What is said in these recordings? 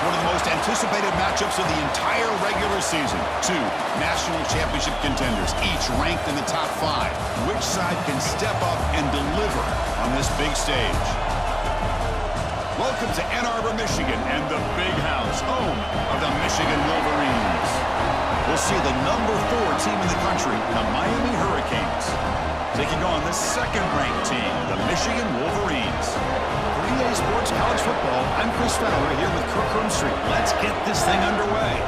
one of the most anticipated matchups of the entire regular season. Two national championship contenders, each ranked in the top 5. Which side can step up and deliver on this big stage? Welcome to Ann Arbor, Michigan, and the Big House, home of the Michigan Wolverines. We'll see the number 4 team in the country, the Miami Hurricanes, taking on the second-ranked team, the Michigan Wolverines. For EA Sports College Football, I'm Chris Fowler here with Kirk Rumstreet. Let's get this thing underway.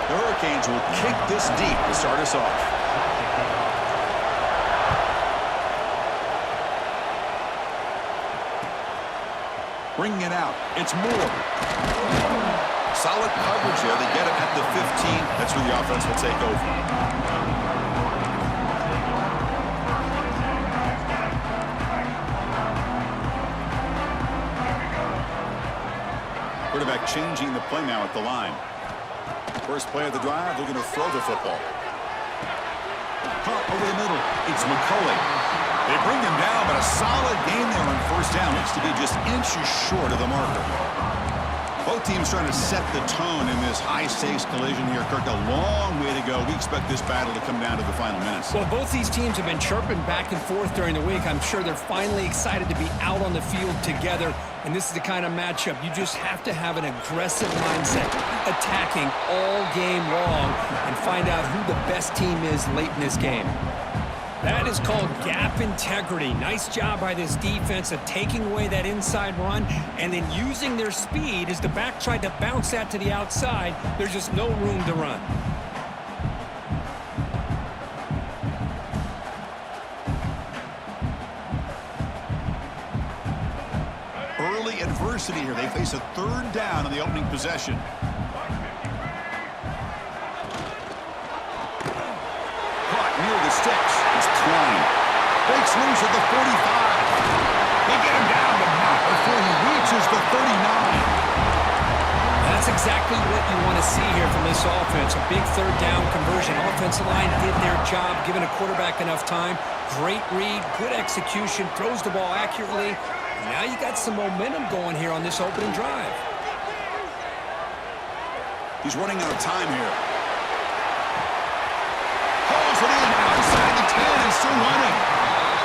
The Hurricanes will kick this deep to start us off. Bringing it out. It's Moore. Solid coverage here. They get it at the 15. That's where the offense will take over. Quarterback changing the play now at the line. First play of the drive, they're going to throw the football. Caught over the middle. It's McCulley. They bring him down, but a solid gain there on first down. Looks to be just inches short of the marker. Both teams trying to set the tone in this high-stakes collision here. Kirk, a long way to go. We expect this battle to come down to the final minutes. Well, both these teams have been chirping back and forth during the week. I'm sure they're finally excited to be out on the field together. And this is the kind of matchup you just have to have an aggressive mindset, attacking all game long, and find out who the best team is late in this game. That is called gap integrity. Nice job by this defense of taking away that inside run and then using their speed as the back tried to bounce that to the outside. There's just no room to run. Early adversity here. They face a third down on the opening possession. Caught near the sticks. It's 20. Breaks loose at the 45. They get him down, but not before he reaches the 39. That's exactly what you want to see here from this offense. A big third down conversion. Offensive line did their job, giving a quarterback enough time. Great read, good execution, throws the ball accurately. And now you got some momentum going here on this opening drive. He's running out of time here. Pulls it in outside the 10 and still running.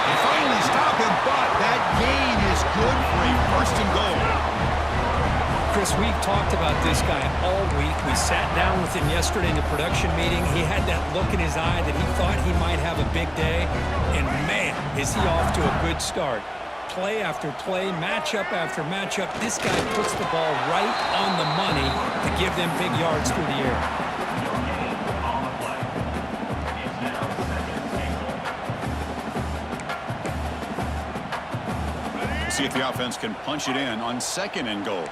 They finally stop him, but that gain is good for a first and goal. Chris, we've talked about this guy all week. We sat down with him yesterday in the production meeting. He had that look in his eye that he thought he might have a big day. And man, is he off to a good start. Play after play, matchup after matchup, this guy puts the ball right on the money to give them big yards through the air. We'll see if the offense can punch it in on second and goal.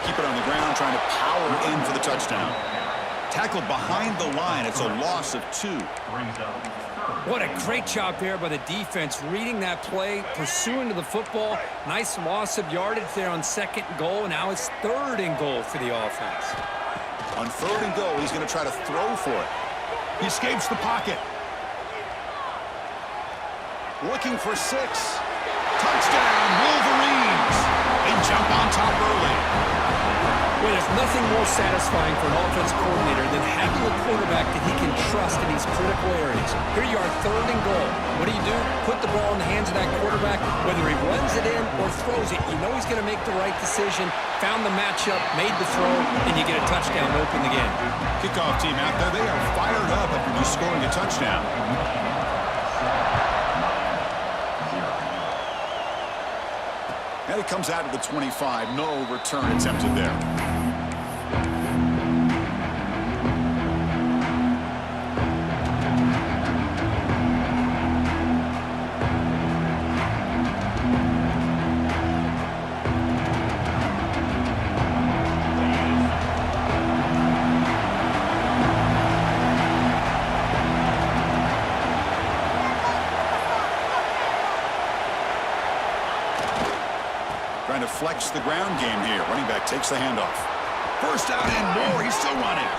Keep it on the ground, trying to power in for the touchdown. Tackled behind the line. It's a loss of 2. What a great job there by the defense, reading that play, pursuing to the football. Nice loss of yardage there on second and goal. Now it's third and goal for the offense. On third and goal, he's going to try to throw for it. He escapes the pocket. Looking for 6. Touchdown, Wolverines. They jump on top early. Well, there's nothing more satisfying for an offense coordinator than having a quarterback that he can trust in these critical areas. Here you are, third and goal. What do? Put the ball in the hands of that quarterback. Whether he runs it in or throws it, you know he's going to make the right decision. Found the matchup, made the throw, and you get a touchdown to open the game. Kickoff team out there, they are fired up after just scoring a touchdown. And it comes out of the 25. No return attempted there. flex the ground game here. Running back takes the handoff. First down and more. He's still running.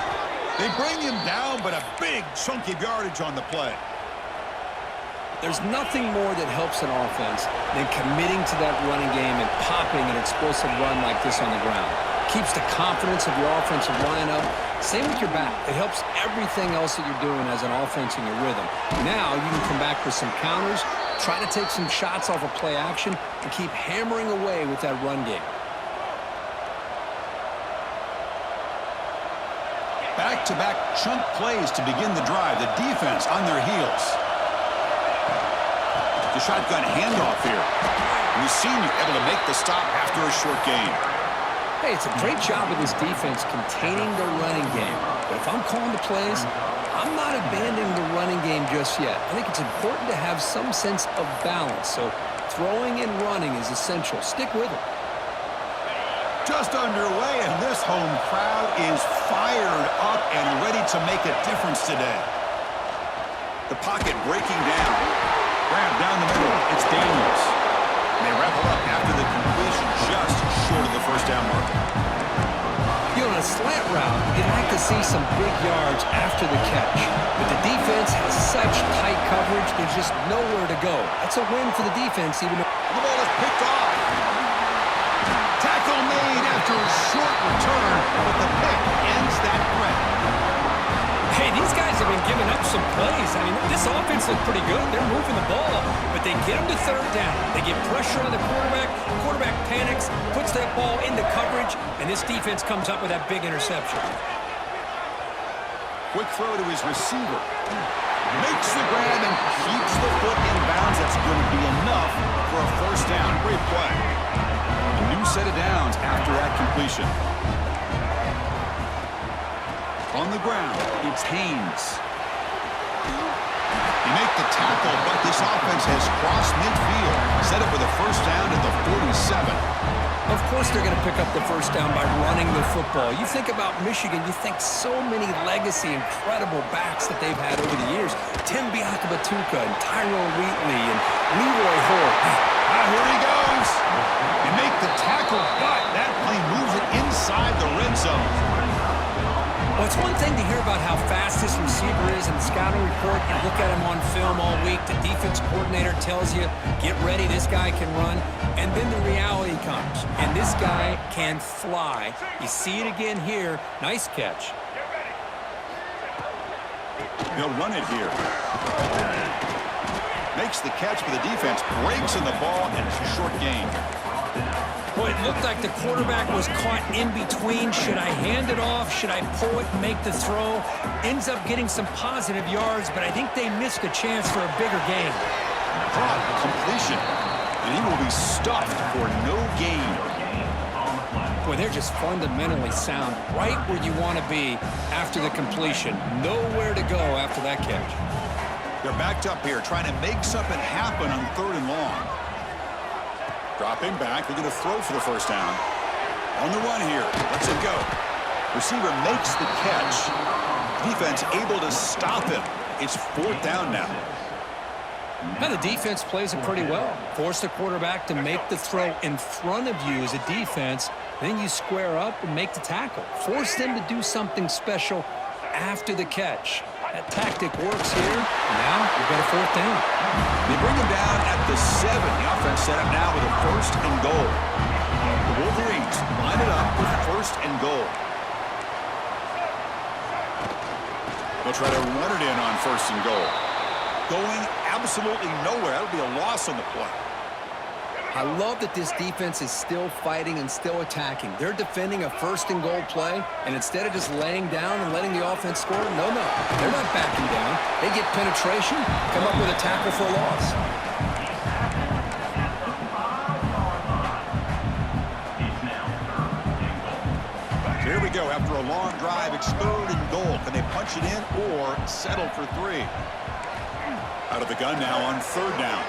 They bring him down, but a big chunk of yardage on the play. There's nothing more that helps an offense than committing to that running game and popping an explosive run like this on the ground. Keeps the confidence of your offensive line up. Same with your back. It helps everything else that you're doing as an offense in your rhythm. Now you can come back with some counters, try to take some shots off of play action, and keep hammering away with that run game. Back-to-back chunk plays to begin the drive. The defense on their heels. The shotgun handoff here. And the senior able to make the stop after a short gain. Hey, it's a great job of this defense containing their running game. But if I'm calling the plays, I'm not abandoning the running game just yet. I think it's important to have some sense of balance. So throwing and running is essential. Stick with it. Just underway, and this home crowd is fired up and ready to make a difference today. The pocket breaking down. Grab down the middle. It's Daniels. And they wrap it up after the completion, just short of the first down marker. You know, on a slant route, you'd like to see some big yards after the catch. But the defense has such tight coverage, there's just nowhere to go. That's a win for the defense, even though the ball is picked off. Tackle made after a short return, but the pick ends that threat. Hey, these guys have been giving up some plays. I mean, this offense looked pretty good. They're moving the ball, but they get them to third down. They get pressure on the quarterback. Quarterback panics, puts that ball into coverage, and this defense comes up with that big interception. Quick throw to his receiver. Makes the grab and keeps the foot in bounds. That's going to be enough for a first down. Great play. A new set of downs after that completion. On the ground, it's Haynes. They make the tackle, but this offense has crossed midfield. Set up with a first down at the 47. Of course they're going to pick up the first down by running the football. You think about Michigan, you think so many legacy, incredible backs that they've had over the years. Tim Biakabatuka and Tyrone Wheatley and Leroy Hall. Here he goes. They make the tackle, but that play moves it inside the red zone. Well, it's one thing to hear about how fast this receiver is in the scouting report. You look at him on film all week. The defense coordinator tells you, get ready, this guy can run. And then the reality comes, and this guy can fly. You see it again here. Nice catch. He'll run it here. Makes the catch for the defense. Breaks in the ball, and it's a short gain. Boy, it looked like the quarterback was caught in between. Should I hand it off? Should I pull it and make the throw? Ends up getting some positive yards, but I think they missed a chance for a bigger gain. Caught completion, and he will be stuffed for no gain. Boy, they're just fundamentally sound, right where you want to be after the completion. Nowhere to go after that catch. They're backed up here, trying to make something happen on third and long. Dropping back, they're going to throw for the first down. On the run here, lets it go. Receiver makes the catch. Defense able to stop him. It's fourth down now. Now the defense plays it pretty well. Force the quarterback to make the throw in front of you as a defense. Then you square up and make the tackle. Force them to do something special after the catch. That tactic works here. Now we've got a fourth down. They bring him down at the 7. The offense set up now with a first and goal. The Wolverines line it up with first and goal. They'll try to run it in on first and goal. Going absolutely nowhere. That'll be a loss on the play. I love that this defense is still fighting and still attacking. They're defending a first and goal play, and instead of just laying down and letting the offense score, no, they're not backing down. They get penetration, come up with a tackle for a loss. Here we go. After a long drive, it's third and goal. Can they punch it in or settle for 3? Out of the gun now on third down.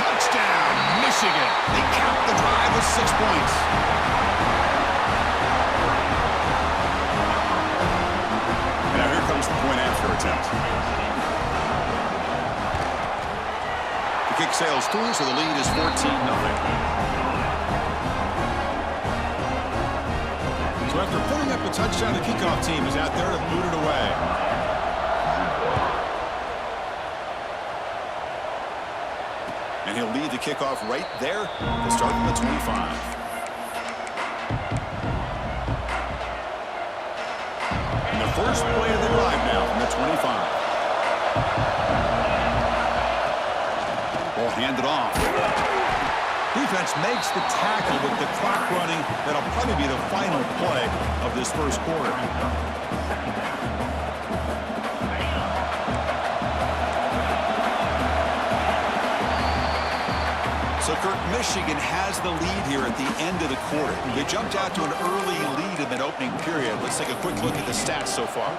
Touchdown, Michigan. They cap the drive with 6 points. Now here comes the point after attempt. The kick sails through, so the lead is 14-0. So after putting up a touchdown, the kickoff team is out there to boot it away. And he'll lead the kickoff right there to start from the 25. And the first play of the drive now from the 25. Ball handed off. Defense makes the tackle with the clock running. That'll probably be the final play of this first quarter. So, Kirk, Michigan has the lead here at the end of the quarter. They jumped out to an early lead in that opening period. Let's take a quick look at the stats so far.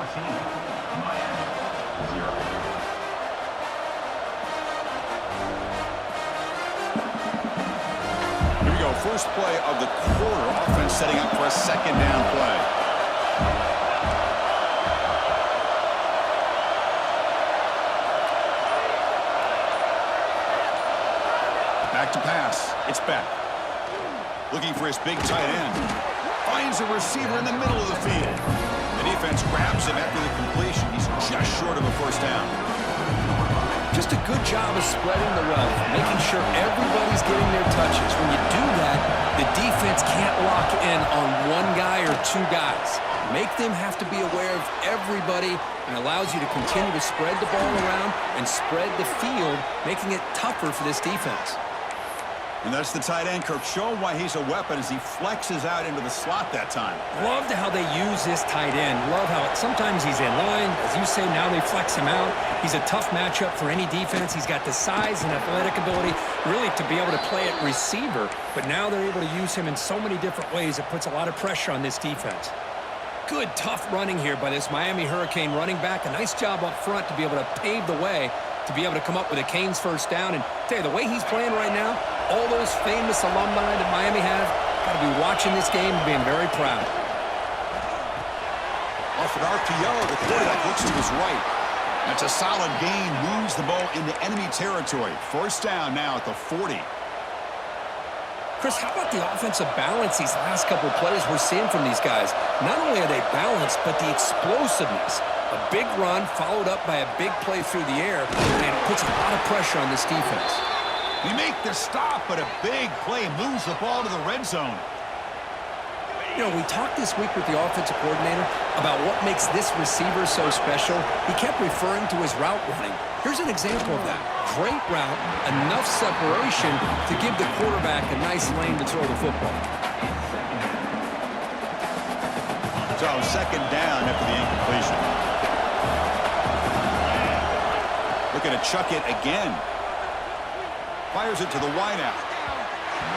Here we go. First play of the quarter. Offense setting up for a second down play. Back to pass. It's Beck. Looking for his big tight end. Finds a receiver in the middle of the field. The defense grabs him after the completion. He's just short of a first down. Just a good job of spreading the wealth, making sure everybody's getting their touches. When you do that, the defense can't lock in on one guy or two guys. Make them have to be aware of everybody and allows you to continue to spread the ball around and spread the field, making it tougher for this defense. And that's the tight end, Kirk, showing why he's a weapon as he flexes out into the slot that time. Loved how they use this tight end. Love how sometimes he's in line. As you say, now they flex him out. He's a tough matchup for any defense. He's got the size and athletic ability really to be able to play at receiver. But now they're able to use him in so many different ways. It puts a lot of pressure on this defense. Good, tough running here by this Miami Hurricane running back. A nice job up front to be able to pave the way to be able to come up with a Canes first down. And tell you, the way he's playing right now, all those famous alumni that Miami have got to be watching this game and being very proud. Off an RDL, the quarterback looks to his right. That's a solid gain, moves the ball into enemy territory. First down now at the 40. Chris, how about the offensive balance these last couple of plays we're seeing from these guys? Not only are they balanced, but the explosiveness. A big run followed up by a big play through the air, and it puts a lot of pressure on this defense. They make the stop, but a big play moves the ball to the red zone. You know, we talked this week with the offensive coordinator about what makes this receiver so special. He kept referring to his route running. Here's an example of that. Great route, enough separation to give the quarterback a nice lane to throw the football. So second down after the incompletion. Looking to chuck it again. Fires it to the wideout.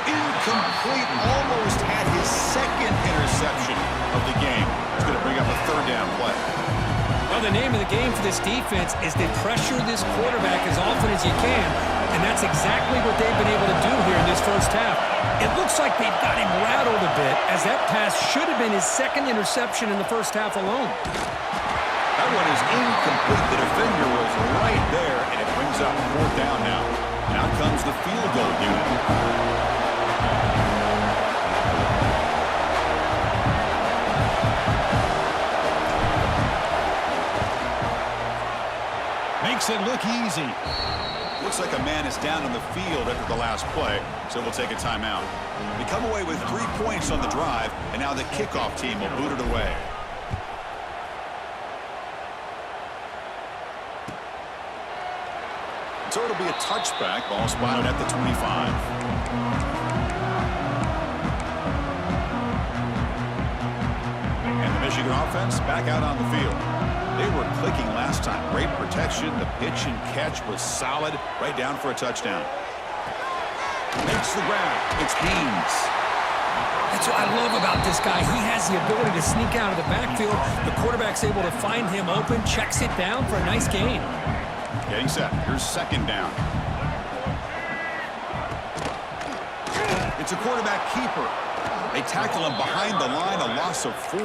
Incomplete, almost had his second interception of the game. It's going to bring up a third down play. Well, the name of the game for this defense is to pressure this quarterback as often as you can, and that's exactly what they've been able to do here in this first half. It looks like they've got him rattled a bit, as that pass should have been his second interception in the first half alone. That one is incomplete. The defender was right there, and it brings up fourth down now. And out comes the field goal unit. Makes it look easy. Looks like a man is down on the field after the last play, so we'll take a timeout. We come away with 3 points on the drive, and now the kickoff team will boot it away. So it'll be a touchback, ball spotted at the 25. And the Michigan offense back out on the field. They were clicking last time. Great protection. The pitch and catch was solid. Right down for a touchdown. Makes the grab. It's Haynes. That's what I love about this guy. He has the ability to sneak out of the backfield. The quarterback's able to find him open, checks it down for a nice gain. Getting set. Here's second down. It's a quarterback keeper. They tackle him behind the line, a loss of 4.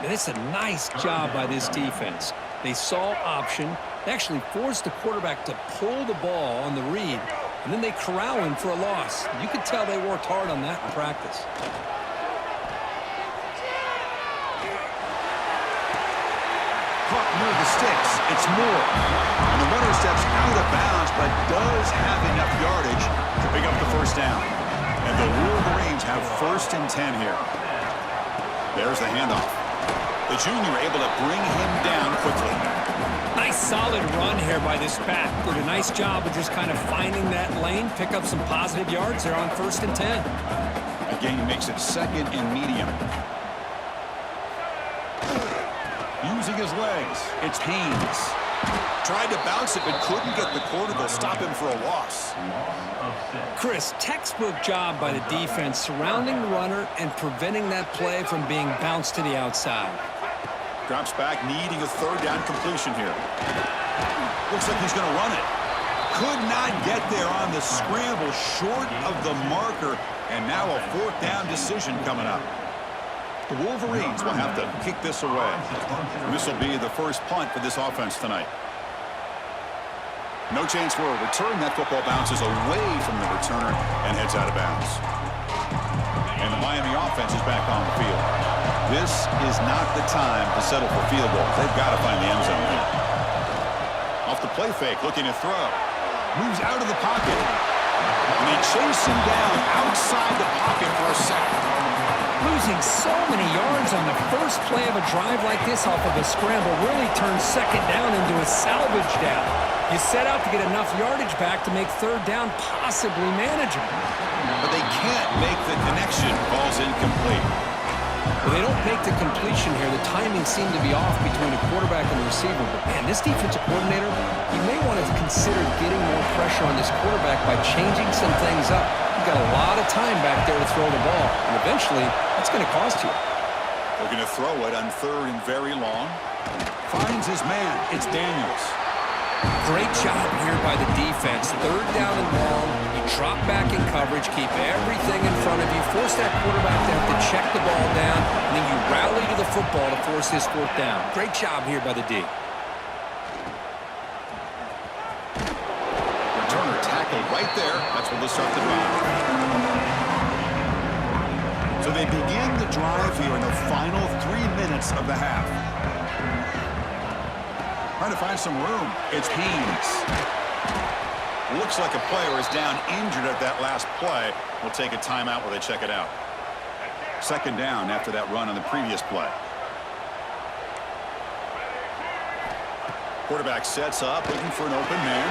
And it's a nice job by this defense. They saw option. They actually forced the quarterback to pull the ball on the read, and then they corral him for a loss. You could tell they worked hard on that in practice. sticks. It's Moore. And the runner steps out of bounds, but does have enough yardage to pick up the first down. And the Wolverines have 1st and 10 here. There's the handoff. The junior able to bring him down quickly. Nice solid run here by this back. Did a nice job of just kind of finding that lane, pick up some positive yards there on 1st and 10. Again, he makes it 2nd and medium. Using his legs, it's Haynes. Tried to bounce it, but couldn't get the quarter to stop him for a loss. Chris, textbook job by the defense surrounding the runner and preventing that play from being bounced to the outside. Drops back, needing a 3rd down completion here. Looks like he's going to run it. Could not get there on the scramble, short of the marker, and now a 4th down decision coming up. The Wolverines will have to kick this away. And this will be the first punt for this offense tonight. No chance for a return. That football bounces away from the returner and heads out of bounds. And the Miami offense is back on the field. This is not the time to settle for field goals. They've got to find the end zone here. Off the play fake, looking to throw. Moves out of the pocket. And they chase him down outside the pocket for a sack. Losing so many yards on the first play of a drive like this off of a scramble really turns 2nd down into a salvage down. You set out to get enough yardage back to make 3rd down possibly manageable. But they can't make the connection. Ball's incomplete. Well, they don't make the completion here. The timing seemed to be off between a quarterback and the receiver. But, man, this defensive coordinator, he may want to consider getting more pressure on this quarterback by changing some things up. You've got a lot of time back there to throw the ball, and eventually that's going to cost you. Looking to throw it on 3rd and very long. Finds his man. It's Daniels. Great job here by the defense. 3rd down and long. You drop back in coverage, keep everything in front of you, force that quarterback to have to check the ball down, and then you rally to the football to force this 4th down. Great job here by the D. Returner tackled right there. That's what will start the drive. So they begin the drive here in the final 3 minutes of the half. Trying to find some room. It's Haynes. Looks like a player is down injured at that last play. We'll take a timeout while they check it out. 2nd down after that run on the previous play. Quarterback sets up, looking for an open man.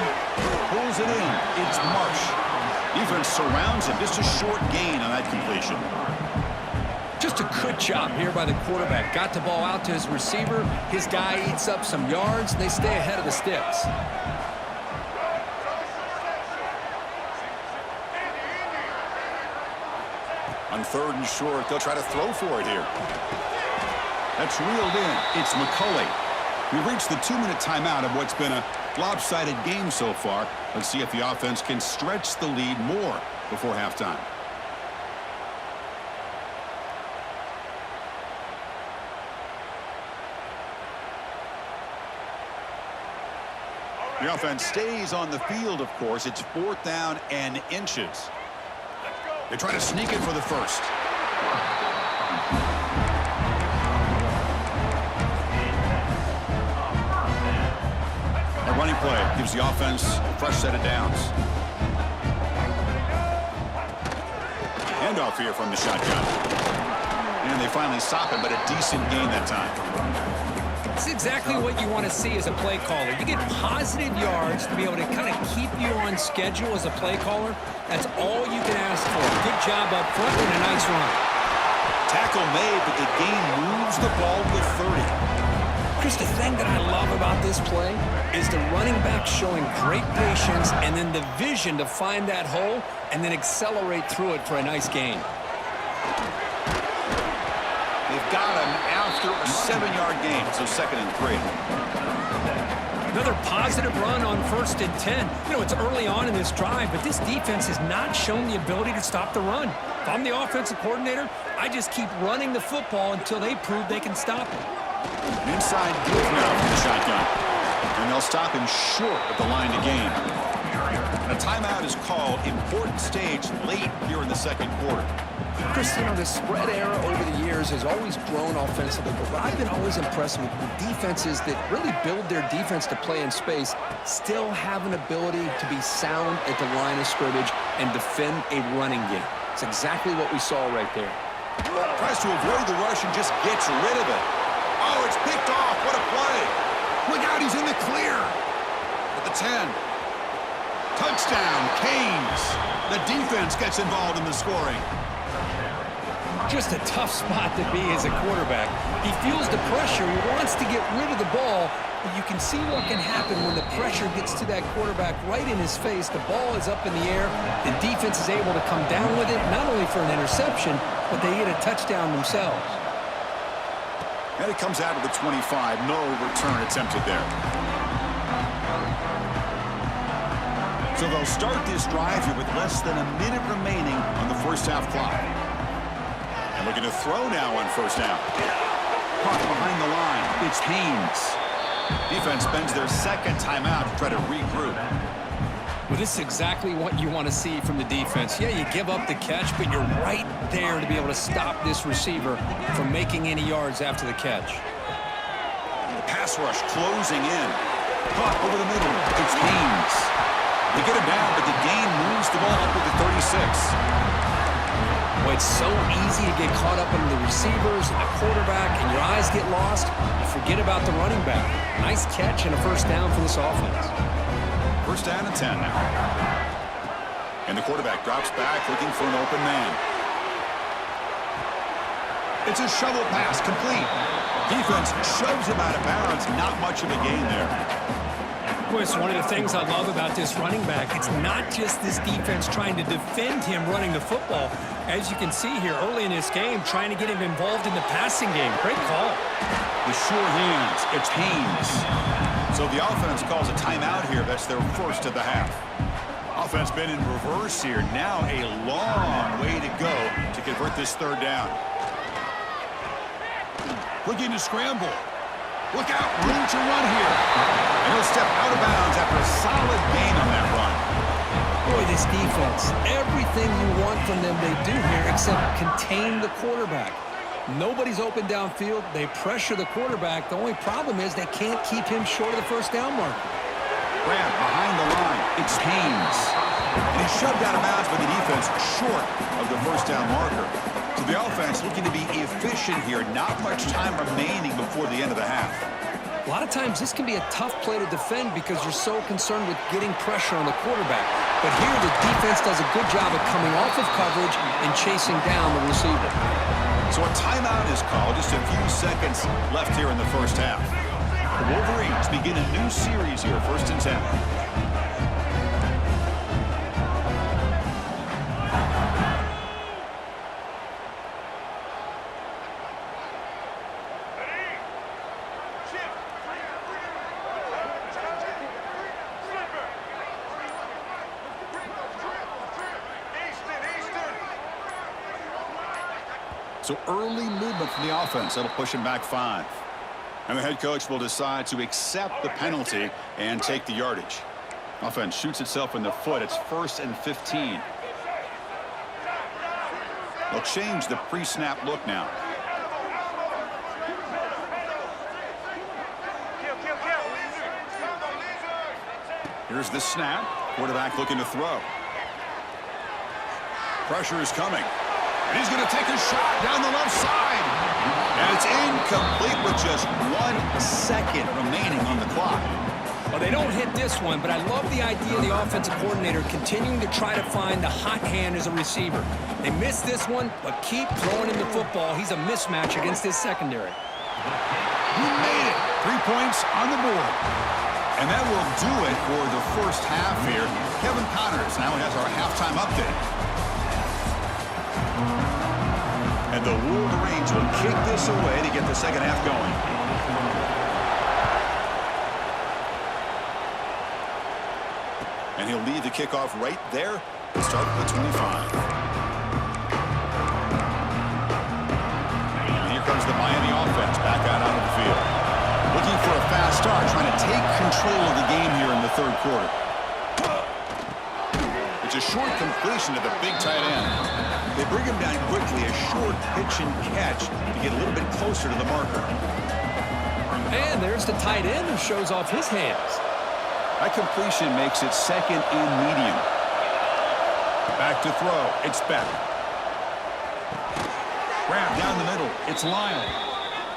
Pulls it in. It's Marsh. Defense surrounds him. Just a short gain on that completion. Just a good job here by the quarterback. Got the ball out to his receiver. His guy eats up some yards, and they stay ahead of the sticks. On 3rd and short, they'll try to throw for it here. That's reeled in. It's McCulley. We've reached the 2-minute timeout of what's been a lopsided game so far. Let's see if the offense can stretch the lead more before halftime. The offense stays on the field, of course. It's 4th down and inches. They try to sneak it for the first. A running play gives the offense a fresh set of downs. Handoff here from the shotgun. And they finally stop it, but a decent gain that time. It's exactly what you want to see as a play caller. You get positive yards to be able to kind of keep you on schedule as a play caller. That's all you can ask for. Good job up front and a nice run. Tackle made, but the gain moves the ball to 30. Chris, the thing that I love about this play is the running back showing great patience and then the vision to find that hole and then accelerate through it for a nice gain. They've got him after a 7-yard gain, so 2nd and 3. Another positive run on 1st and 10. You know, it's early on in this drive, but this defense has not shown the ability to stop the run. If I'm the offensive coordinator, I just keep running the football until they prove they can stop it. An inside give now from the shotgun. And they'll stop him short of the line to gain. A timeout is called. Important stage late here in the 2nd quarter. Chris, you know, the spread era over the years has always grown offensively, but what I've been always impressed with defenses that really build their defense to play in space still have an ability to be sound at the line of scrimmage and defend a running game. It's exactly what we saw right there. Tries to avoid the rush and just gets rid of it. Oh, it's picked off. What a play. Look out, he's in the clear. At the 10. Touchdown, Canes. The defense gets involved in the scoring. Just a tough spot to be as a quarterback. He feels the pressure. He wants to get rid of the ball, but you can see what can happen when the pressure gets to that quarterback right in his face. The ball is up in the air. The defense is able to come down with it, not only for an interception, but they get a touchdown themselves. And it comes out of the 25. No return attempted there. So they'll start this drive here with less than a minute remaining on the first half clock. And looking to throw now on first down. Caught behind the line. It's Haynes. Defense spends their second timeout to try to regroup. Well, this is exactly what you want to see from the defense. Yeah, you give up the catch, but you're right there to be able to stop this receiver from making any yards after the catch. The pass rush closing in. Caught over the middle. It's Haynes. They get him down, but the gain moves the ball up to the 36. Boy, it's so easy to get caught up in the receivers and the quarterback, and your eyes get lost. You forget about the running back. Nice catch and a first down for this offense. First down and 10 now. And the quarterback drops back looking for an open man. It's a shovel pass, complete. Defense shoves him out of bounds. Not much of a gain there. Boy, it's one of the things I love about this running back. It's not just this defense trying to defend him running the football. As you can see here early in this game, trying to get him involved in the passing game. Great call. The sure hands. It's Haynes. So the offense calls a timeout here. That's their first of the half. Offense been in reverse here. Now a long way to go to convert this third down. Looking to scramble. Look out, room to run here. And he'll step out of bounds after a solid gain on that run. Boy, this defense, everything you want from them they do here except contain the quarterback. Nobody's open downfield. They pressure the quarterback. The only problem is they can't keep him short of the first down marker. Grab behind the line. It's Haynes. And he's shoved out of bounds by the defense short of the first down marker. So the offense looking to be efficient here. Not much time remaining before the end of the half. A lot of times this can be a tough play to defend because you're so concerned with getting pressure on the quarterback. But here the defense does a good job of coming off of coverage and chasing down the receiver. So a timeout is called. Just a few seconds left here in the first half. The Wolverines begin a new series here, 1st and 10. So early movement from the offense. That'll push him back 5. And the head coach will decide to accept the penalty and take the yardage. Offense shoots itself in the foot. It's 1st and 15. They'll change the pre-snap look now. Here's the snap. Quarterback looking to throw. Pressure is coming. And he's going to take a shot down the left side. And it's incomplete with just 1 second remaining on the clock. Well, they don't hit this one, but I love the idea of the offensive coordinator continuing to try to find the hot hand as a receiver. They missed this one, but keep throwing him the football. He's a mismatch against his secondary. He made it. 3 points on the board. And that will do it for the first half here. Kevin Connors now has our halftime update. And the Wolverines will kick this away to get the second half going. And he'll lead the kickoff right there to start at the 25. And here comes the Miami offense back out onto the field. Looking for a fast start, trying to take control of the game here in the third quarter. It's a a short completion to the big tight end. They bring him down quickly, a short pitch and catch to get a little bit closer to the marker. And there's the tight end who shows off his hands. That completion makes it second and medium. Back to throw. It's Beck. Grab down the middle. It's Lyle.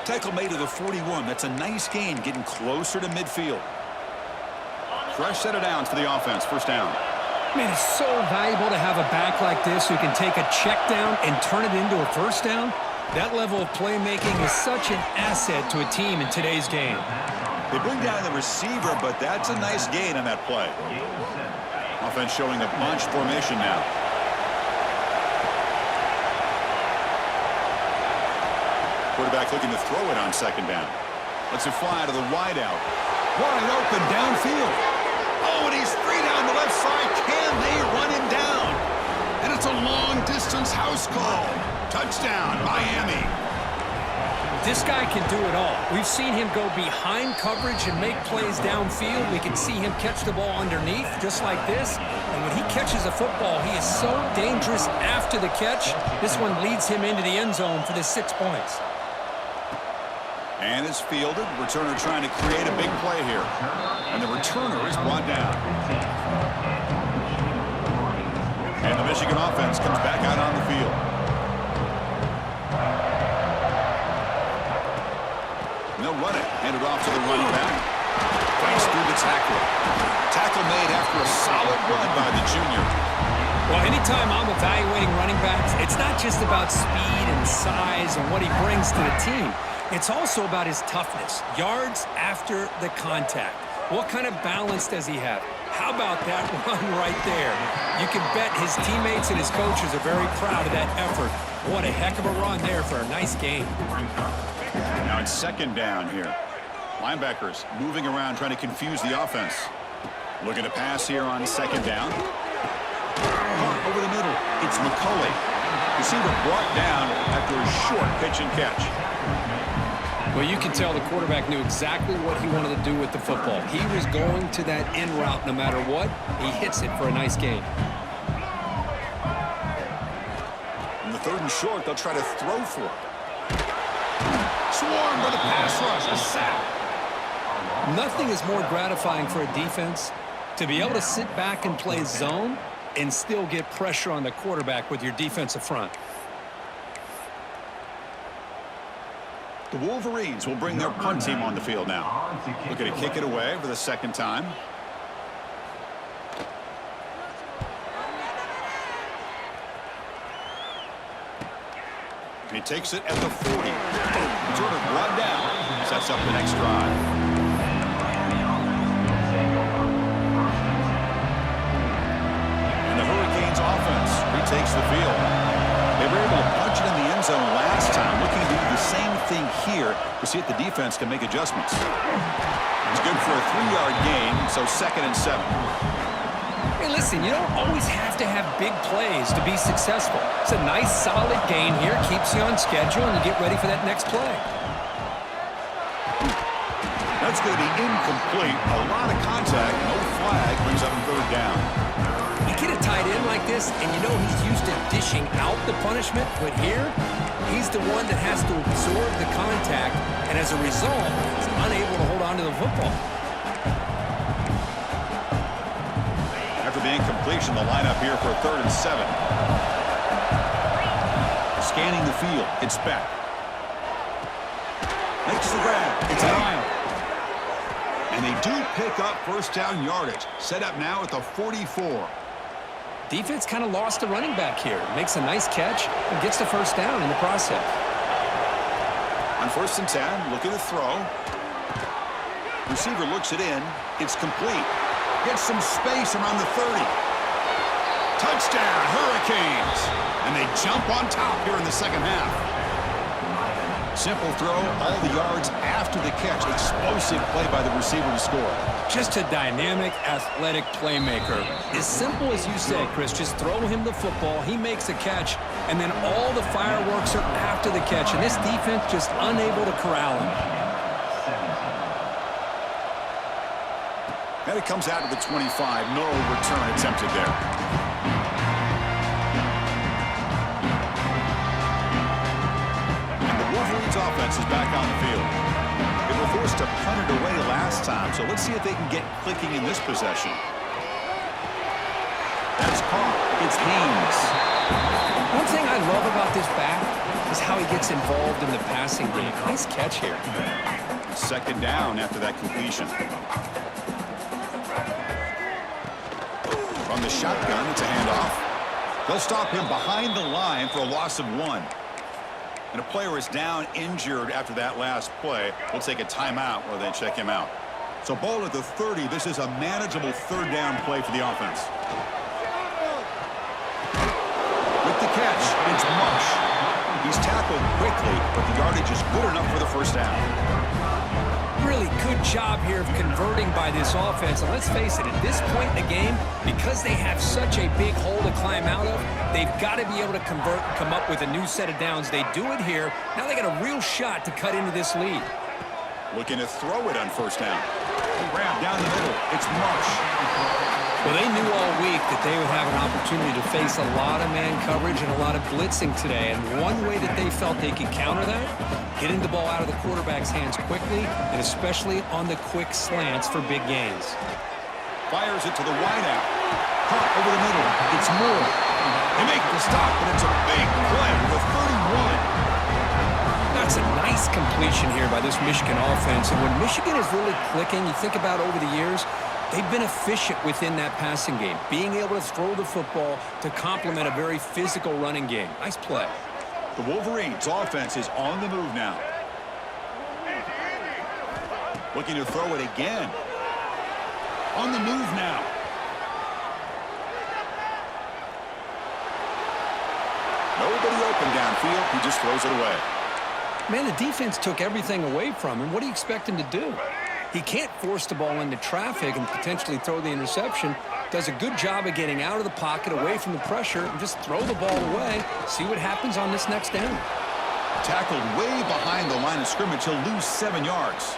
Tackle made to the 41. That's a nice gain, getting closer to midfield. Fresh set of downs for the offense. First down. Man, it's so valuable to have a back like this who can take a check down and turn it into a first down. That level of playmaking is such an asset to a team in today's game. They bring down the receiver, but that's a nice gain on that play. Offense showing a bunch formation now. Quarterback looking to throw it on second down. Lets it fly to the wideout. Wide open downfield. Oh, and he's free down the left side. Can they run him down? And it's a long-distance house call. Touchdown, Miami. This guy can do it all. We've seen him go behind coverage and make plays downfield. We can see him catch the ball underneath, just like this. And when he catches a football, he is so dangerous after the catch. This one leads him into the end zone for the 6 points. And it's fielded. Returner trying to create a big play here. And the returner is brought down. And the Michigan offense comes back out on the field. They'll run it. Hand it off to the running back. Fights through the tackle. Tackle made after a solid run by the junior. Well, anytime I'm evaluating running backs, it's not just about speed and size and what he brings to the team. It's also about his toughness. Yards after the contact. What kind of balance does he have? How about that run right there? You can bet his teammates and his coaches are very proud of that effort. What a heck of a run there for a nice game. Now it's second down here. Linebackers moving around trying to confuse the offense. Looking to pass here on second down. Over the middle, it's McCulley. Receiver brought down after a short pitch and catch. Well, you can tell the quarterback knew exactly what he wanted to do with the football. He was going to that in route no matter what. He hits it for a nice gain. In the third and short, they'll try to throw for it. Swarmed by the pass rush, a sack. Nothing is more gratifying for a defense to be able to sit back and play zone and still get pressure on the quarterback with your defensive front. The Wolverines will bring their punt team on the field now. Looking to kick it away for the second time. And he takes it at the 40. Sort of run down. Sets up the next drive. And the Hurricanes offense retakes the field. They were able to punch it in the end zone last time. Looking to do the same thing here to see if the defense can make adjustments. It's good for a 3-yard gain, so 2nd and 7. Hey, listen, you don't always have to have big plays to be successful. It's a nice, solid gain here. Keeps you on schedule, and you get ready for that next play. That's going to be incomplete. A lot of contact. No flag. Brings up third down. You get a tight end like this, and you know he's used to dishing out the punishment, but here, he's the one that has to absorb the contact, and as a result, he's unable to hold on to the football. After the incompletion, the lineup here for a 3rd and 7. Scanning the field, it's Beck. Makes the grab, it's Lyle. And they do pick up first down yardage. Set up now at the 44. Defense kind of lost the running back here. Makes a nice catch and gets the first down in the process. On 1st and 10, looking to throw. Receiver looks it in. It's complete. Gets some space around the 30. Touchdown, Hurricanes. And they jump on top here in the second half. Simple throw, all the yards after the catch. Explosive play by the receiver to score. Just a dynamic, athletic playmaker. As simple as you said, Chris, just throw him the football, he makes a catch, and then all the fireworks are after the catch, and this defense just unable to corral him. And it comes out to the 25. No return attempted there. offense is back on the field. They were forced to punt it away last time, so let's see if they can get clicking in this possession. That's caught. It's Haynes. One thing I love about this back is how he gets involved in the passing game. Nice catch here. Second down after that completion. From the shotgun, it's a handoff. They'll stop him behind the line for a loss of 1. And a player is down injured after that last play. We'll take a timeout while they check him out. So ball at the 30. This is a manageable third down play for the offense. With the catch, it's Marsh. He's tackled quickly, but the yardage is good enough for the first down. Really good job here of converting by this offense. And let's face it, at this point in the game, because they have such a big hole to climb out of, they've got to be able to convert and come up with a new set of downs. They do it here. Now they got a real shot to cut into this lead. Looking to throw it on first down. Grab down the middle. It's Marsh. Well, they knew all week that they would have an opportunity to face a lot of man coverage and a lot of blitzing today. And one way that they felt they could counter that, getting the ball out of the quarterback's hands quickly, and especially on the quick slants for big gains. Fires it to the wideout. Caught over the middle. It's Moore. They make the stop, but it's a big play with 31. That's a nice completion here by this Michigan offense. And when Michigan is really clicking, you think about over the years, they've been efficient within that passing game, being able to throw the football to complement a very physical running game. Nice play. The Wolverines' offense is on the move now. Looking to throw it again. On the move now. Nobody open downfield. He just throws it away. Man, the defense took everything away from him. What do you expect him to do? He can't force the ball into traffic and potentially throw the interception. Does a good job of getting out of the pocket, away from the pressure, and just throw the ball away. See what happens on this next down. Tackled way behind the line of scrimmage. He'll lose 7 yards.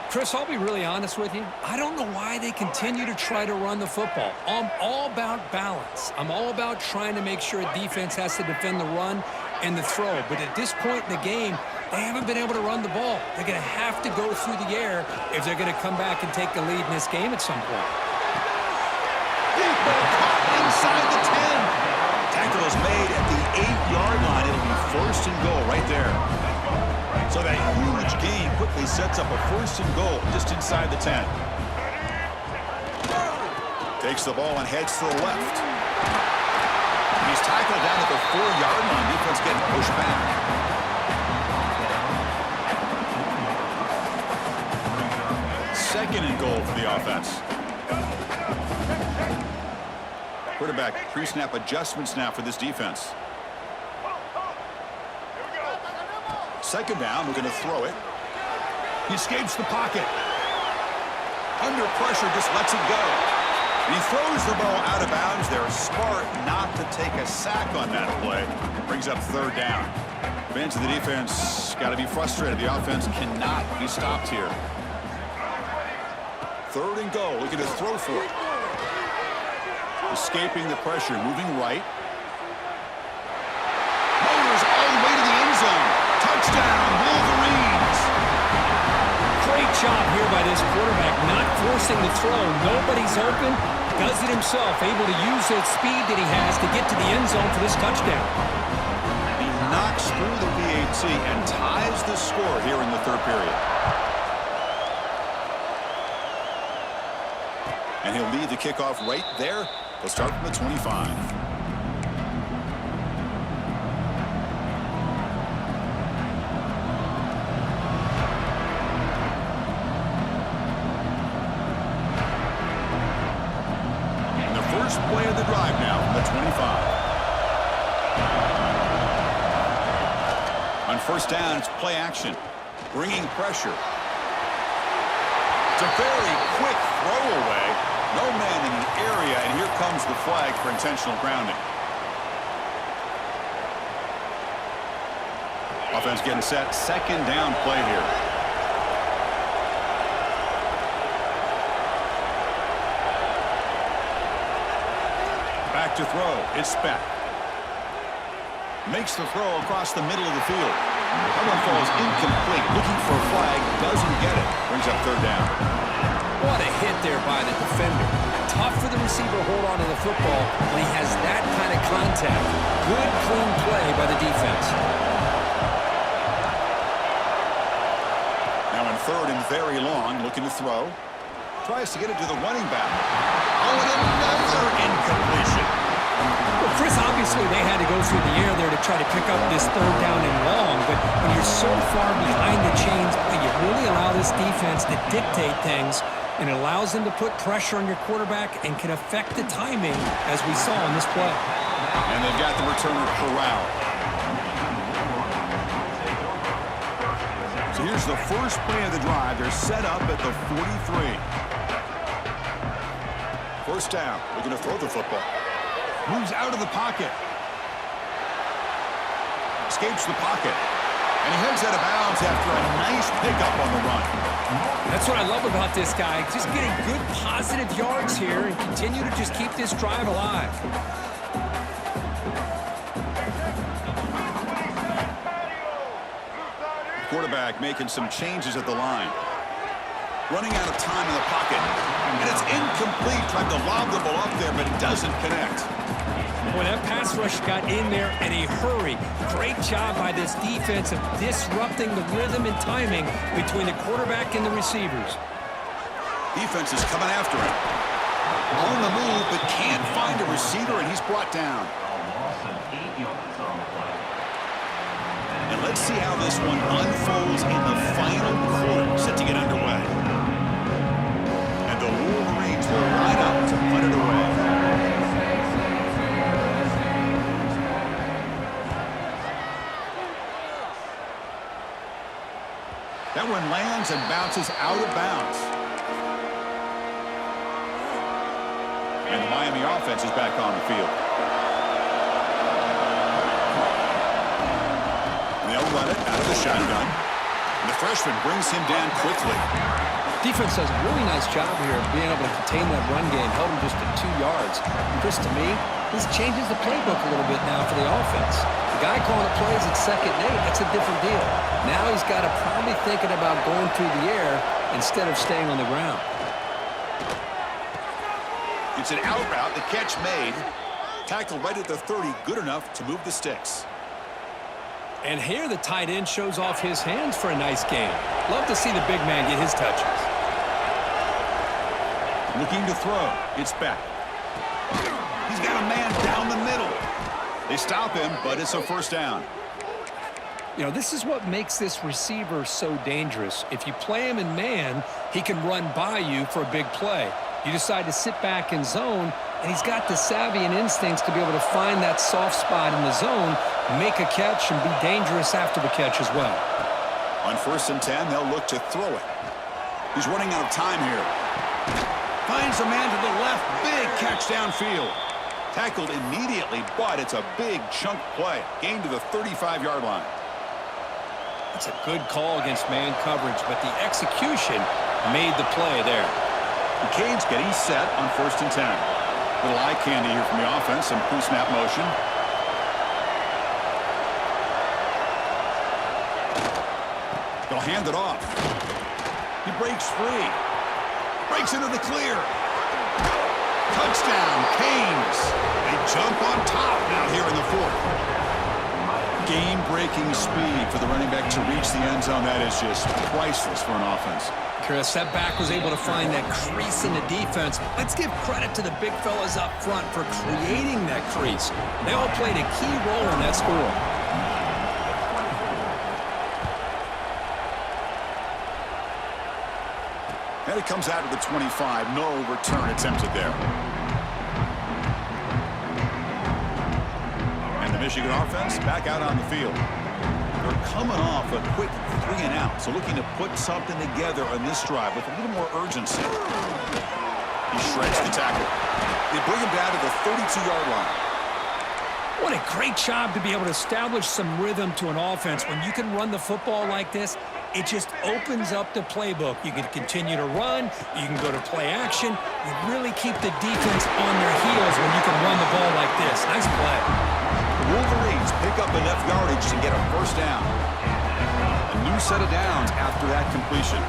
Chris, I'll be really honest with you. I don't know why they continue to try to run the football. I'm all about balance. I'm all about trying to make sure a defense has to defend the run and the throw. But at this point in the game, they haven't been able to run the ball. They're going to have to go through the air if they're going to come back and take the lead in this game at some point. Deep ball caught inside the 10. Tackle is made at the 8-yard line. It'll be first and goal right there. So that huge gain quickly sets up a first and goal just inside the 10. Takes the ball and heads to the left. He's tackled down at the 4-yard line. Defense getting pushed back. Second and goal for the offense. Quarterback pre-snap adjustments now for this defense. Second down, we're going to throw it. He escapes the pocket. Under pressure, just lets it go. And he throws the ball out of bounds. They're smart not to take a sack on that play. Brings up third down. Fans of the defense got to be frustrated. The offense cannot be stopped here. Third and goal, looking to throw for it. Escaping the pressure, moving right. Motors all the way to the end zone. Touchdown, Wolverines. Great job here by this quarterback, not forcing the throw. Nobody's open. Does it himself, able to use that speed that he has to get to the end zone for this touchdown. He knocks through the PAT and ties the score here in the third period. And he'll lead the kickoff right there. They'll start from the 25. Play of the drive now from the 25. On first down, it's play action. Bringing pressure. It's a very quick throwaway. No man in the area, and here comes the flag for intentional grounding. Offense getting set. Second down play here. Back to throw. It's Speck. Makes the throw across the middle of the field. That one falls incomplete. Looking for a flag. Doesn't get it. Brings up third down. What a hit there by the defender. Tough for the receiver to hold on to the football when he has that kind of contact. Good, clean play by the defense. Now in third and very long, looking to throw. Tries to get it to the running back. Oh, and another incompletion. Well, Chris, obviously they had to go through the air there to try to pick up this third down and long, but when you're so far behind the chains, you really allow this defense to dictate things, and it allows them to put pressure on your quarterback and can affect the timing, as we saw in this play. And they've got the returner corralled. So here's the first play of the drive. They're set up at the 43. First down. Looking to throw the football. Moves out of the pocket. Escapes the pocket. And he heads out of bounds after a nice pickup on the run. That's what I love about this guy. Just getting good positive yards here and continue to just keep this drive alive. Quarterback making some changes at the line. Running out of time in the pocket. And it's incomplete. Tried to lob the ball up there, but it doesn't connect. When that pass rush got in there in a hurry, great job by this defense of disrupting the rhythm and timing between the quarterback and the receivers. Defense is coming after him. On the move, but can't find a receiver, and he's brought down. And let's see how this one unfolds in the final quarter, set to get underway. And the Wolverines will line up to put it away. That one lands and bounces out of bounds. And the Miami offense is back on the field. They'll run it out of the shotgun. And the freshman brings him down quickly. Defense does a really nice job here of being able to contain that run game, held him just at 2 yards. And Chris, to me, this changes the playbook a little bit now for the offense. The guy calling the plays at 2nd and 8, that's a different deal. Now he's got to probably thinking about going through the air instead of staying on the ground. It's an out route, the catch made. Tackle right at the 30, good enough to move the sticks. And here the tight end shows off his hands for a nice game. Love to see the big man get his touches. Looking to throw. It's back. He's got a man down the middle. They stop him, but it's a first down. You know, this is what makes this receiver so dangerous. If you play him in man, he can run by you for a big play. You decide to sit back in zone, and he's got the savvy and instincts to be able to find that soft spot in the zone, make a catch, and be dangerous after the catch as well. On 1st and 10, they'll look to throw it. He's running out of time here. Finds a man to the left. Big catch downfield. Tackled immediately, but it's a big chunk play. Gain to the 35-yard line. It's a good call against man coverage, but the execution made the play there. The Canes getting set on 1st and 10. Little eye candy here from the offense. Some pre-snap motion. They'll hand it off. He breaks free. Breaks into the clear. Touchdown, Canes. They jump on top now here in the 4th. Game-breaking speed for the running back to reach the end zone. That is just priceless for an offense. Chris, that back was able to find that crease in the defense. Let's give credit to the big fellas up front for creating that crease. They all played a key role in that score. And it comes out of the 25. No return attempted there. And the Michigan offense back out on the field. They're coming off a quick 3 and out, so looking to put something together on this drive with a little more urgency. He shreds the tackle. They bring him down to the 32-yard line. What a great job to be able to establish some rhythm to an offense. When you can run the football like this, it just opens up the playbook. You can continue to run. You can go to play action. You really keep the defense on their heels when you can run the ball like this. Nice play. Wolverines pick up enough yardage to get a first down. A new set of downs after that completion.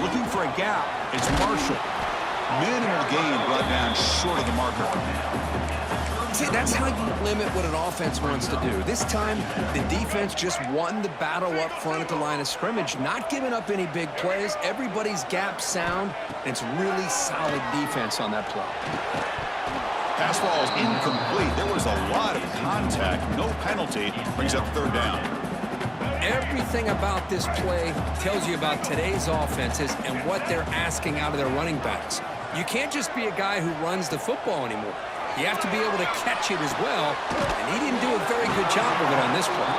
Looking for a gap. It's Marshall. Minimal gain brought down short of the marker. See, that's how you limit what an offense wants to do. This time, the defense just won the battle up front at the line of scrimmage, not giving up any big plays. Everybody's gap sound. It's really solid defense on that play. Pass ball is incomplete. There was a lot of contact. No penalty. Brings up third down. Everything about this play tells you about today's offenses and what they're asking out of their running backs. You can't just be a guy who runs the football anymore. You have to be able to catch it as well, and he didn't do a very good job of it on this play.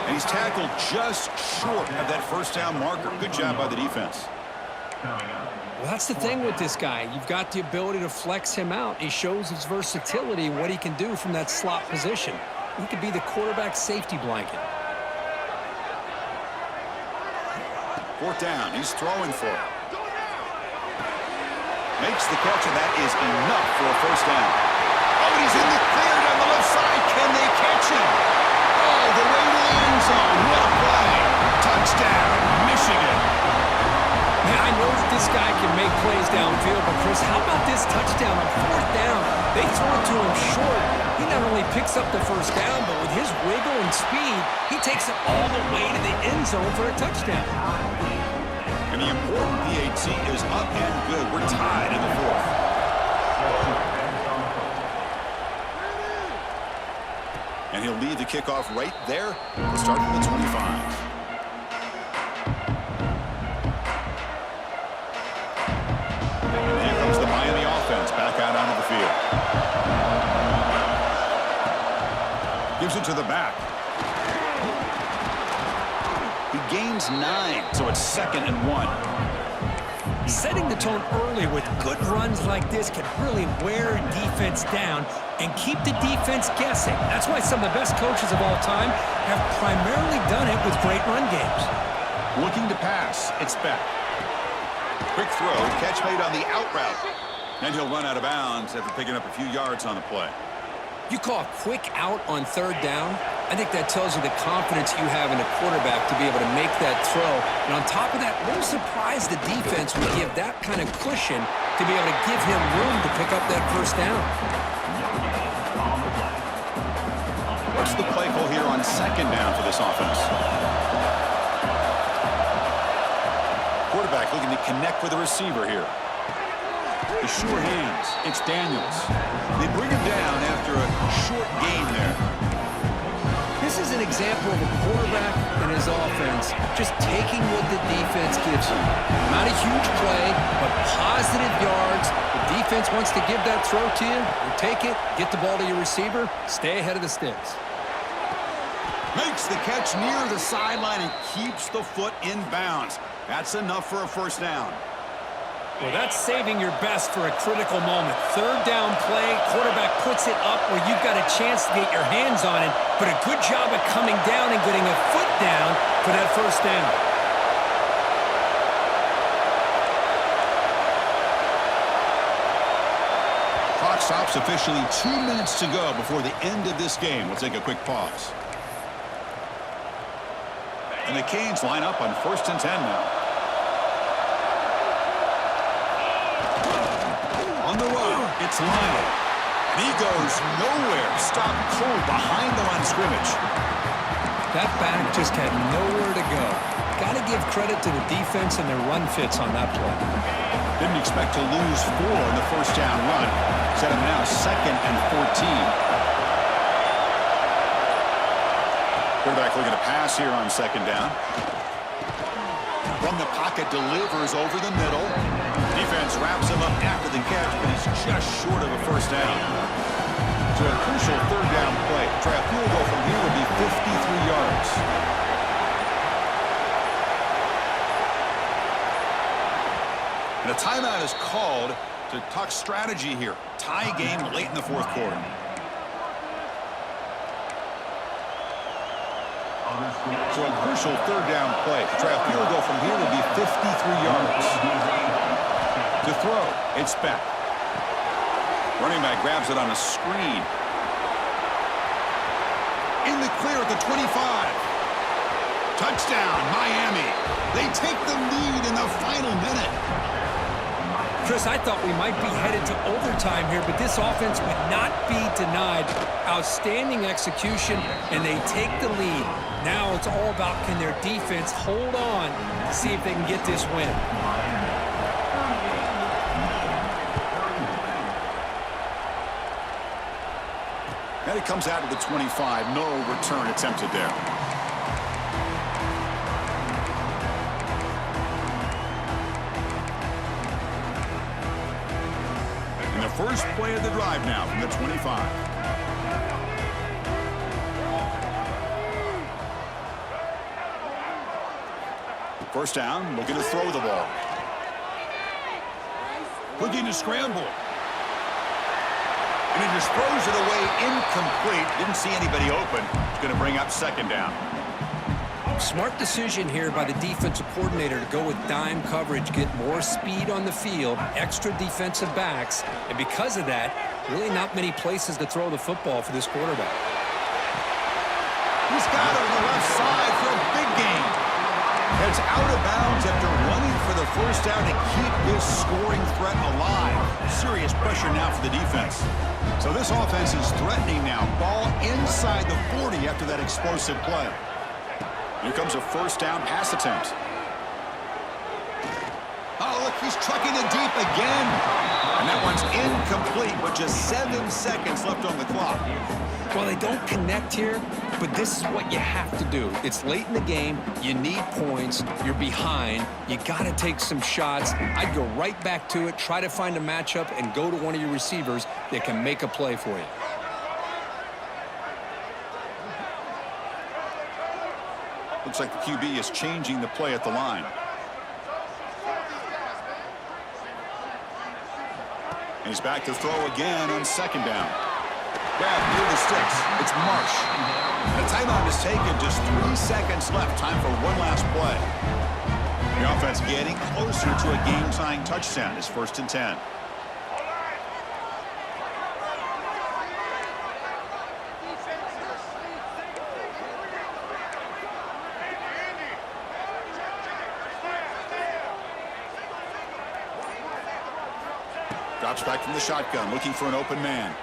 And he's tackled just short of that first down marker. Good job by the defense. Well, that's the thing with this guy. You've got the ability to flex him out. He shows his versatility and what he can do from that slot position. He could be the quarterback safety blanket. Fourth down. He's throwing for it. Makes the catch, and that is enough for a first down. Oh, he's in the clear down the left side. Can they catch him? Oh, the way to the end zone. What a play. Touchdown, Michigan. Man, I know that this guy can make plays downfield, but Chris, how about this touchdown on fourth down? They throw it to him short. He not only picks up the first down, but with his wiggle and speed, he takes it all the way to the end zone for a touchdown. And the important PAT is up and good. We're tied in the fourth. And he'll lead the kickoff right there. We'll start at the 25. And here comes the Miami offense back out onto the field. Gives it to the back. He gains 9, so it's 2nd and 1. Setting the tone early with good runs like this can really wear a defense down and keep the defense guessing. That's why some of the best coaches of all time have primarily done it with great run games. Looking to pass. It's back. Quick throw. Catch made on the out route. And he'll run out of bounds after picking up a few yards on the play. You call a quick out on third down, I think that tells you the confidence you have in a quarterback to be able to make that throw. And on top of that, a little surprised the defense would give that kind of cushion to be able to give him room to pick up that first down. What's the play call here on 2nd down for this offense? Quarterback looking to connect with the receiver here. The sure hands. It's Daniels. They bring him down after a short gain there. This is an example of a quarterback and his offense just taking what the defense gives you. Not a huge play, but positive yards. The defense wants to give that throw to you. You take it, get the ball to your receiver, stay ahead of the sticks. Makes the catch near the sideline and keeps the foot in bounds. That's enough for a first down. Well, that's saving your best for a critical moment. Third down play, quarterback puts it up where you've got a chance to get your hands on it, but a good job of coming down and getting a foot down for that first down. Clock stops officially 2 minutes to go before the end of this game. We'll take a quick pause. And the Canes line up on 1st and 10 now. On the run, it's Lionel. And he goes nowhere. Stopped cold behind the line of scrimmage. That back just had nowhere to go. Got to give credit to the defense and their run fits on that play. Didn't expect to lose 4 in the first down run. Set him now 2nd and 14. Quarterback looking to pass here on 2nd down. From the pocket, delivers over the middle. Defense wraps him up after the catch, but he's just short of a first down. So a crucial third down play. Try a field goal from here would be 53 yards. And a timeout is called to talk strategy here. Tie game late in the fourth quarter. So a crucial third down play. To try a field goal from here would be 53 yards. To throw, it's back. Running back grabs it on a screen. In the clear at the 25. Touchdown, Miami. They take the lead in the final minute. Chris, I thought we might be headed to overtime here, but this offense would not be denied. Outstanding execution, and they take the lead. Now it's all about, can their defense hold on to see if they can get this win. And it comes out of the 25. No return attempted there. And the first play of the drive now from the 25. First down, looking to throw the ball. Looking to scramble. And he just throws it away incomplete. Didn't see anybody open. It's going to bring up second down. Smart decision here by the defensive coordinator to go with dime coverage, get more speed on the field, extra defensive backs, and because of that, really not many places to throw the football for this quarterback. He's got it on the left side for a big gain. It's out of bounds after running for the first down to keep this scoring threat alive. Serious pressure now for the defense. So this offense is threatening now. Ball inside the 40 after that explosive play. Here comes a first down pass attempt. Oh, look, he's trucking it deep again. And that one's incomplete with just 7 seconds left on the clock. Well, they don't connect here, but this is what you have to do. It's late in the game. You need points. You're behind. You got to take some shots. I'd go right back to it, try to find a matchup, and go to one of your receivers that can make a play for you. Looks like the QB is changing the play at the line. And he's back to throw again on second down. Grab near the sticks. It's Marsh. The timeout is taken. Just 3 seconds left. Time for one last play. The offense getting closer to a game-tying touchdown. It's 1st and 10. Drops back from the shotgun, looking for an open man.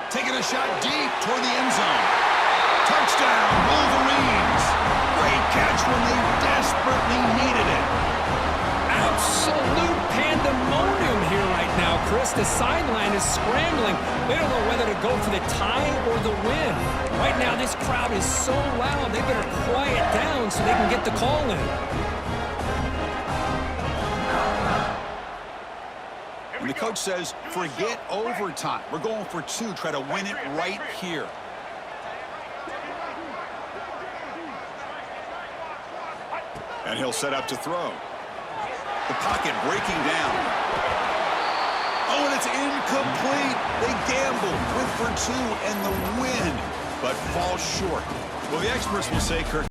Taking a shot deep toward the end zone. Touchdown, Wolverines. Great catch when they desperately needed it. Absolute pandemonium here right now, Chris. The sideline is scrambling. They don't know whether to go for the tie or the win. Right now, this crowd is so loud, they better quiet down so they can get the call in. And the coach says, forget overtime. We're going for 2. Try to win it right here. And he'll set up to throw. The pocket breaking down. Oh, and it's incomplete. They gamble, went for 2 and the win, but fall short. Well, the experts will say, Kirk,